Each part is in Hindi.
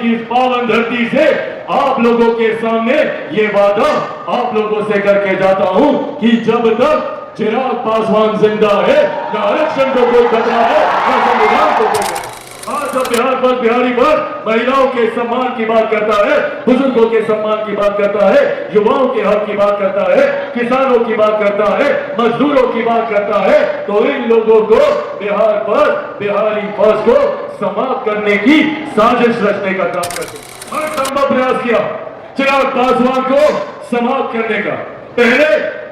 की इस पावन धरती से आप लोगों के सामने ये वादा आप लोगों से करके जाता हूं कि जब तक चिराग पासवान जिंदा है, न आरक्षण को कोई खतरा है, न संविधान को कोई खतरा। आज जब बिहार पर बिहारी पर महिलाओं के सम्मान की बात करता है, बुजुर्गों के सम्मान की बात करता है, युवाओं के हक की बात करता है, किसानों की बात करता है, मजदूरों की बात करता है, तो इन लोगों को बिहार पर बिहारी फौज को समाप्त करने की साजिश रचने का काम करते हैं। हर संभव प्रयास किया चिराग पासवान को समाप्त करने का। पहले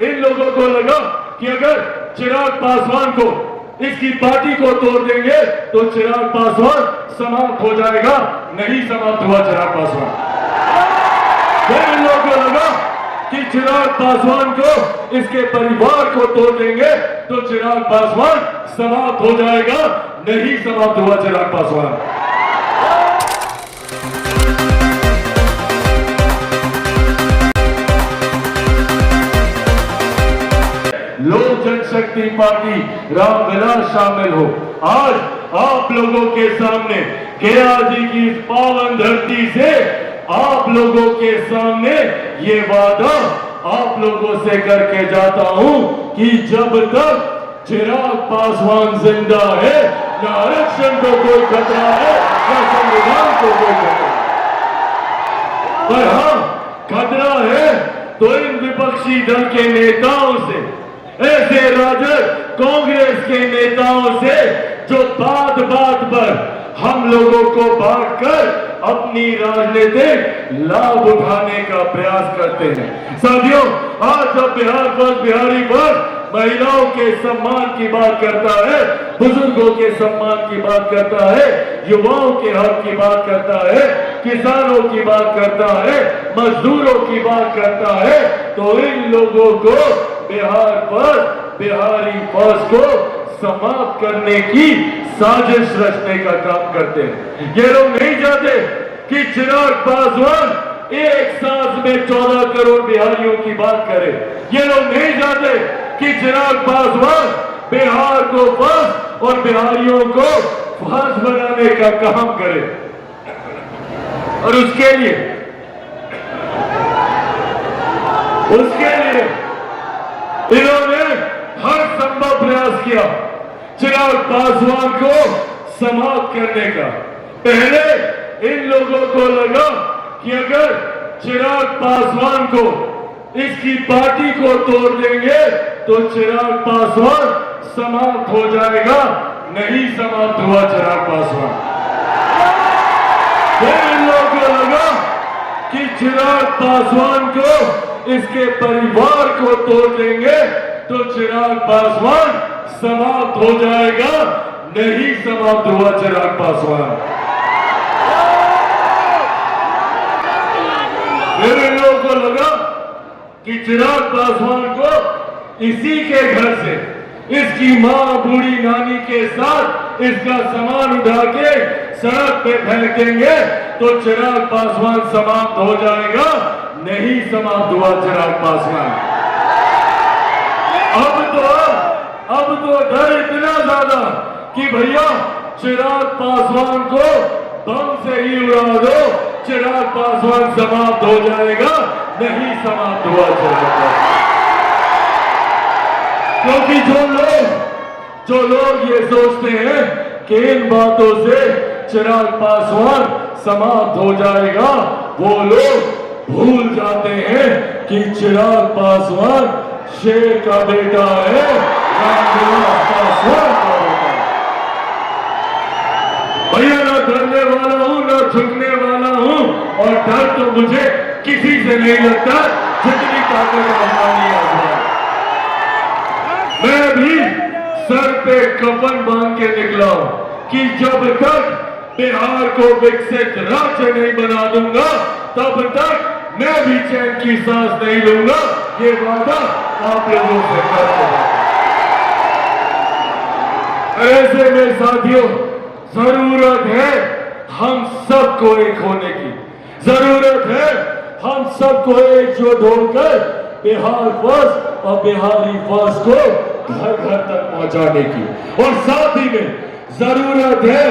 इन लोगों को लगा कि अगर चिराग पासवान को, इसकी पार्टी को तोड़ देंगे तो चिराग पासवान समाप्त हो जाएगा। नहीं समाप्त हुआ चिराग पासवान। फिर इन लोगों को लगा कि चिराग पासवान को, इसके परिवार को तोड़ देंगे तो चिराग पासवान समाप्त हो जाएगा। नहीं समाप्त हुआ चिराग पासवान। लोक जनशक्ति पार्टी रामविलास शामिल हो। आज आप लोगों के सामने गया जी की इस पावन धरती से आप लोगों के सामने ये वादा आप लोगों से करके जाता हूं कि जब तक चिराग पासवान जिंदा है, न आरक्षण को कोई खतरा है, न संविधान को कोई खतरा है। पर हाँ, खतरा है तो इन विपक्षी दल के नेताओं से, ऐसे राजद कांग्रेस के नेताओं से जो बात बात पर हम लोगों को बांटकर अपनी राजनीतिक लाभ उठाने का प्रयास करते हैं। साथियों, आज जब बिहार फर्स्ट बिहारी फर्स्ट महिलाओं के सम्मान की बात करता है, बुजुर्गों के सम्मान की बात करता है, युवाओं के हक की बात करता है, किसानों की बात करता है, मजदूरों की बात करता है, तो इन लोगों को बिहार पर बिहारी फौज को समाप्त करने की साजिश रचने का काम करते हैं। ये लोग नहीं चाहते कि चिराग पासवान एक सांस में 14 करोड़ बिहारियों की बात करे। ये लोग नहीं चाहते कि चिराग पासवान बिहार को फंस और बिहारियों को फंस बनाने का काम करे। और उसके लिए इन्होंने हर संभव प्रयास किया चिराग पासवान को समाप्त करने का। पहले इन लोगों को लगा कि अगर चिराग पासवान को, इसकी पार्टी को तोड़ देंगे तो चिराग पासवान समाप्त हो जाएगा। नहीं समाप्त हुआ चिराग पासवान। फिर इन लोगों को लगा कि चिराग पासवान को, इसके परिवार को तोड़ देंगे तो चिराग पासवान समाप्त हो जाएगा। नहीं समाप्त हुआ चिराग पासवान। फिर इन लोगों को लगा कि चिराग पासवान को इसी के घर से, इसकी मां बूढ़ी नानी के साथ इसका सामान उठा के सड़क पे फेंक देंगे तो चिराग पासवान समाप्त हो जाएगा। नहीं समाप्त हुआ चिराग पासवान। अब तो डर इतना ज्यादा कि भैया चिराग पासवान को बम से ही उड़ा दो, चिराग पासवान समाप्त हो जाएगा। नहीं समाप्त हुआ चिराग पासवान। क्योंकि जो लोग ये सोचते हैं कि इन बातों से चिराग पासवान समाप्त हो जाएगा, वो लोग भूल जाते हैं कि चिराग पासवान शेर का बेटा है, रामविलास पासवान का बेटा है। भैया, ना डरने वाला हूं, ना झुकने वाला हूं, और डर तो मुझे किसी से नहीं लगता जितनी ताकत अंबानी आजमा। मैं भी सर पे कफन बांध के निकला कि जब तक बिहार को विकसित राज्य नहीं बना दूंगा तब तक मैं भी चैन की सांस नहीं लूंगा। ये वादा आप लोगों से करता हूं। ऐसे में साथियों, जरूरत है हम सबको एक होने की। जरूरत है हम सबको एकजुट होकर बिहार फर्स्ट और बिहारी फर्स्ट को घर घर तक पहुंचाने की। और साथ ही में जरूरत है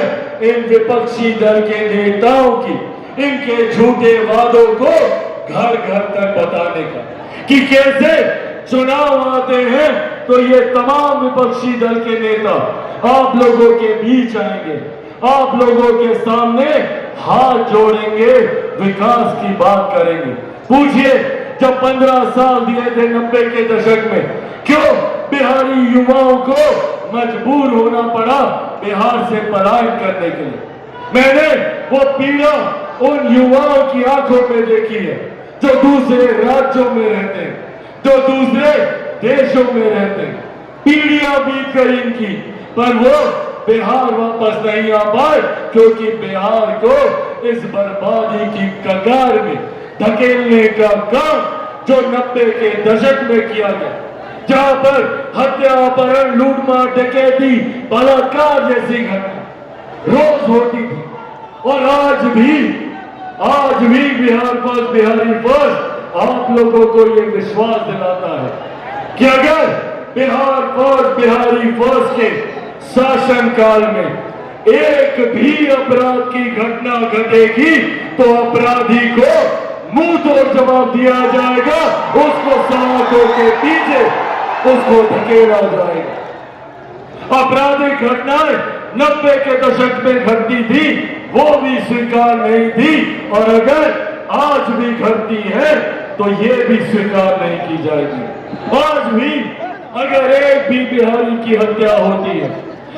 इन विपक्षी दल के नेताओं की, इनके झूठे वादों को घर घर तक बताने का कि कैसे चुनाव आते हैं तो ये तमाम विपक्षी दल के नेता आप लोगों के बीच आएंगे, आप लोगों के सामने हाथ जोड़ेंगे, विकास की बात करेंगे। पूछिए, जब 15 साल दिए थे 90 के दशक में, क्यों बिहारी युवाओं को मजबूर होना पड़ा बिहार से पलायन करने के लिए? मैंने वो पीड़ा उन युवाओं की आंखों में देखी है जो दूसरे राज्यों में रहते हैं, जो दूसरे देशों में रहते हैं। पीढ़ियां बीत गई इनकी, पर वो बिहार वापस नहीं आ पाए क्योंकि बिहार को इस बर्बादी की कगार में धकेलने का काम जो 90 के दशक में किया गया, जहां पर हत्या, अपहरण, लूटमार, डकैती, बलात्कार जैसी घटना रोज होती थी। और आज भी बिहार फर्स्ट, बिहारी फर्स्ट आप लोगों को ये विश्वास दिलाता है कि अगर बिहार फर्स्ट, बिहारी फर्स्ट के शासन काल में एक भी अपराध की घटना घटेगी तो अपराधी को मुंह तोड़ जवाब दिया जाएगा, उसको सड़कों के पीछे उसको धकेला जाएगा। आपराधिक घटनाएं 90 के दशक में घटती थी, वो भी स्वीकार नहीं थी, और अगर आज भी घटती है तो ये भी स्वीकार नहीं की जाएगी। आज भी अगर एक भी बिहारी की हत्या होती है,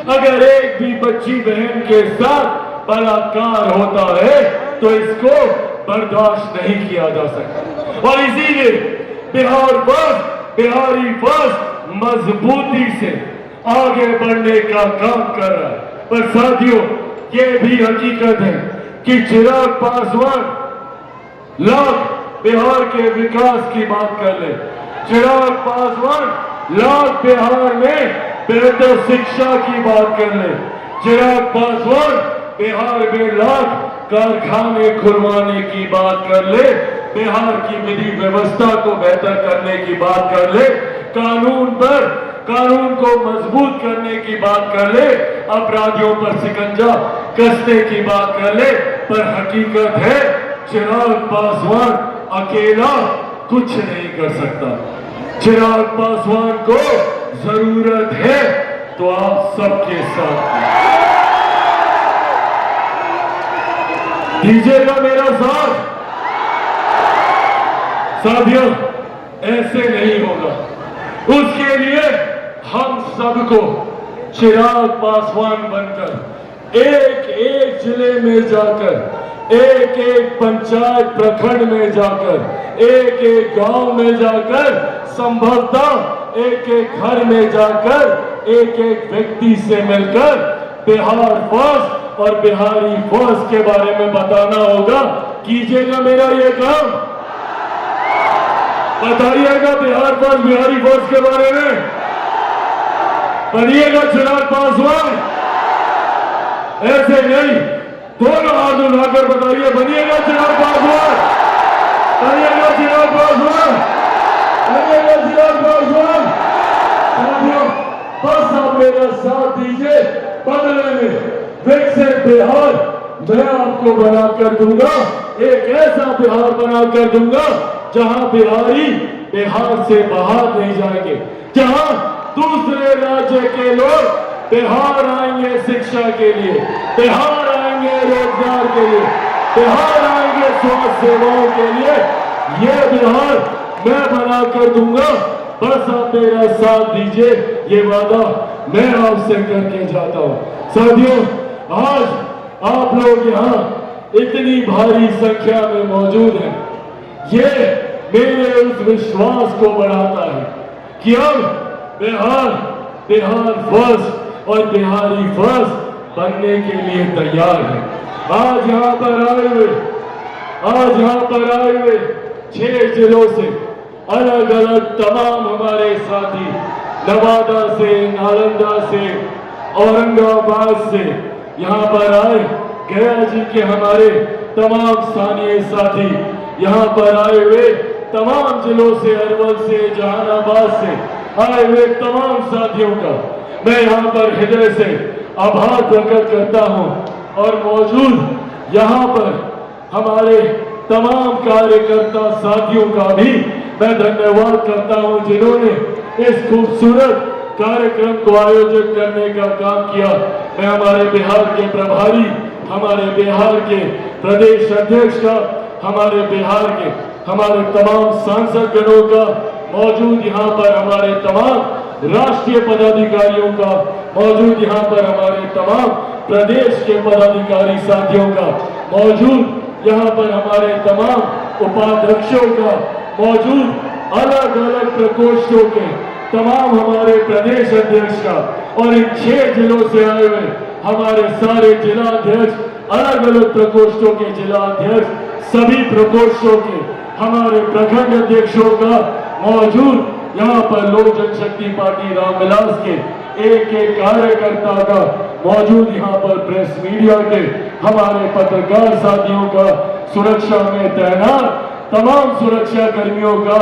अगर एक भी बच्ची बहन के साथ बलात्कार होता है तो इसको बर्दाश्त नहीं किया जा सकता। और इसीलिए बिहार फर्स्ट, बिहारी फर्स्ट मजबूती से आगे बढ़ने का काम कर रहा है। पर साथियों, ये भी हकीकत है कि चिराग पासवान लाख बिहार के विकास की बात कर ले, चिराग पासवान लाख बिहार में बेहतर शिक्षा की बात कर ले, चिराग पासवान बिहार में लाख कारखाने खुलवाने की बात कर ले, बिहार की विधि व्यवस्था को बेहतर करने की बात कर ले, कानून को मजबूत करने की बात कर ले, अपराधियों पर शिकंजा कसने की बात कर ले। पर हकीकत है चिराग पासवान अकेला कुछ नहीं कर सकता। चिराग पासवान को जरूरत है तो आप सबके साथ दीजिएगा मेरा साथ। साथियों, ऐसे नहीं होगा। उसके लिए हम सबको चिराग पासवान बनकर एक एक जिले में जाकर, एक एक पंचायत प्रखंड में जाकर, एक एक गांव में जाकर, संभवतः एक एक घर में जाकर, एक एक व्यक्ति से मिलकर बिहार फर्स्ट और बिहारी फर्स्ट के बारे में बताना होगा। कीजिएगा मेरा ये काम, बताइएगा बिहार फर्स्ट, बिहारी फर्स्ट के बारे में, बनिएगा चिराग पासवान। ऐसे नहीं, दोनों हाथ उठाकर बताइए, बनिएगा चिराग पासवान, बनिएगा चिराग पासवान, बनिएगा चिराग पासवान। बस आप मेरा साथ दीजिए, बदले में विकसित बिहार मैं आपको बनाकर दूंगा, एक ऐसा बिहार बनाकर दूंगा जहां बिहारी बिहार से बाहर नहीं जाएंगे, जहां दूसरे राज्य के लोग बिहार आएंगे शिक्षा के लिए, बिहार आएंगे रोजगार के लिए, बिहार आएंगे स्वास्थ्य सेवाओं के लिए। ये बिहार मैं बनाकर दूंगा, बस आप मेरा साथ दीजिए, ये वादा मैं आपसे करके जाता हूं। साथियों, आज आप लोग यहाँ इतनी भारी संख्या में मौजूद हैं, ये मेरे उस विश्वास को बढ़ाता है कि अब बिहार फर्स्ट और बिहारी फर्स्ट बनने के लिए तैयार है। आज यहाँ पर आए हुए 6 जिलों से अलग अलग तमाम हमारे साथी, नवादा से, नालंदा से, औरंगाबाद से यहाँ पर आए, गया जी के हमारे तमाम स्थानीय साथी यहाँ पर आए हुए, तमाम जिलों से, अरवल से, जहानाबाद से आए हुए तमाम साथियों का मैं यहाँ पर हृदय से आभार प्रकट करता हूँ। और मौजूद यहाँ पर हमारे तमाम कार्यकर्ता साथियों का भी मैं धन्यवाद करता हूं जिन्होंने इस खूबसूरत कार्यक्रम को आयोजित करने का काम किया। मैं हमारे बिहार के प्रभारी, हमारे बिहार के प्रदेश अध्यक्ष का, हमारे बिहार के हमारे तमाम सांसद गणों का, मौजूद यहाँ पर हमारे तमाम राष्ट्रीय पदाधिकारियों का, मौजूद यहाँ पर हमारे तमाम प्रदेश के पदाधिकारी साथियों का, मौजूद यहाँ पर हमारे तमाम उपाध्यक्षों का, मौजूद अलग अलग प्रकोष्ठों के तमाम हमारे प्रदेश अध्यक्ष का और इन 6 जिलों से आए हुए हमारे सारे जिलाध्यक्ष, अलग अलग प्रकोष्ठों के जिलाध्यक्ष, सभी प्रकोष्ठों के हमारे प्रखंड अध्यक्षों का, मौजूद यहाँ पर लोक जनशक्ति पार्टी रामविलास के एक एक कार्यकर्ता का, मौजूद यहाँ पर प्रेस मीडिया के हमारे पत्रकार साथियों का, सुरक्षा में तैनात तमाम सुरक्षा कर्मियों का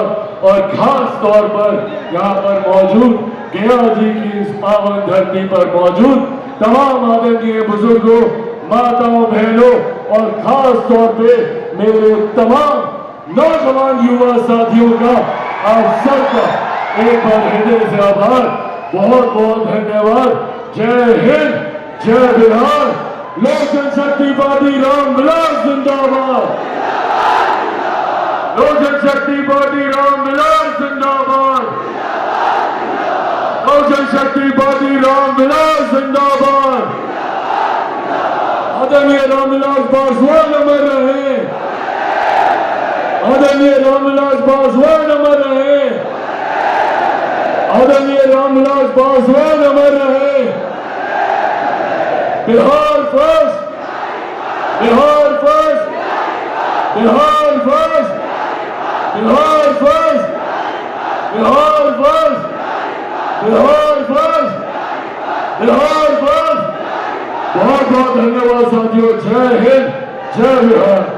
और खास तौर पर यहाँ पर मौजूद गया जी की इस पावन धरती पर मौजूद तमाम आदरणीय बुजुर्गों, माताओं, बहनों और खास तौर पे मेरे तमाम नौजवान युवा साथियों का आप सबका एक बार हृदय से आभार, बहुत बहुत धन्यवाद। जय हिंद, जय बिहार, लोक जनशक्ति पार्टी रामविलास जिंदाबाद, लोक जनशक्ति पार्टी रामविलास जिंदाबाद, लोक जनशक्ति पार्टी रामविलास जिंदाबाद। आदरणीय रामविलास पासवान अमर रहे, आदरणीय रामविलास पासवान अमर रहे, आदरणीय रामविलास पासवान अमर रहे। Bihar first, Bihar first, Bihar first, Bihar first, Bihar first, Bihar first, Bihar first. बहुत बहुत धन्यवाद साथियों। जय हिंद, जय बिहार।